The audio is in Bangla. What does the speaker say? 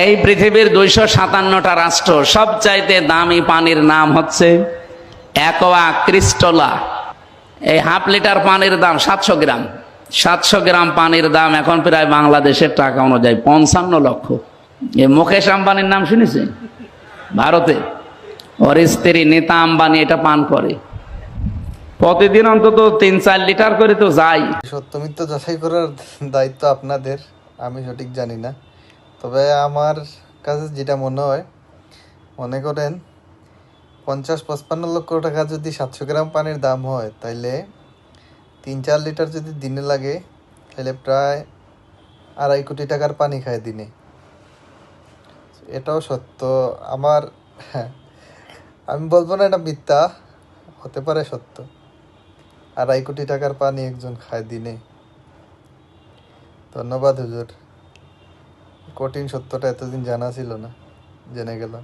এই পৃথিবীর 257টা রাষ্ট্র সবচাইতে দামি পানির নাম হচ্ছে অ্যাকোয়া ক্রিস্টোলা। এই হাফ লিটার পানির দাম 700 গ্রাম। 700 গ্রাম পানির দাম এখন প্রায় বাংলাদেশের টাকা অনুযায়ী 55 লক্ষ। এই মুকেশ আম্বানির নাম শুনেছেন? ভারতে ওর স্ত্রী নীতা আম্বানি এটা পান করে প্রতিদিন অন্তত 3-4 লিটার করে তো যায়। সত্য মিথ্যা যাচাই করার দায়িত্ব আপনাদের, আমি সঠিক জানি না। তবে আমার কাছে যেটা মনে হয়, মনে করেন 50-55 লক্ষ টাকা যদি 700 গ্রাম পানির দাম হয়, তাইলে 3-4 লিটার যদি দিনে লাগে, তাহলে প্রায় 2.5 কোটি টাকার পানি খায় দিনে। এটাও সত্য। আমার আমি বলবো না এটা মিথ্যা, হতে পারে সত্য। 2.5 কোটি টাকার পানি একজন খায় দিনে। ধন্যবাদ হুজুর, কঠিন সত্যটা এতদিন জানা ছিল না, জেনে গেলাম।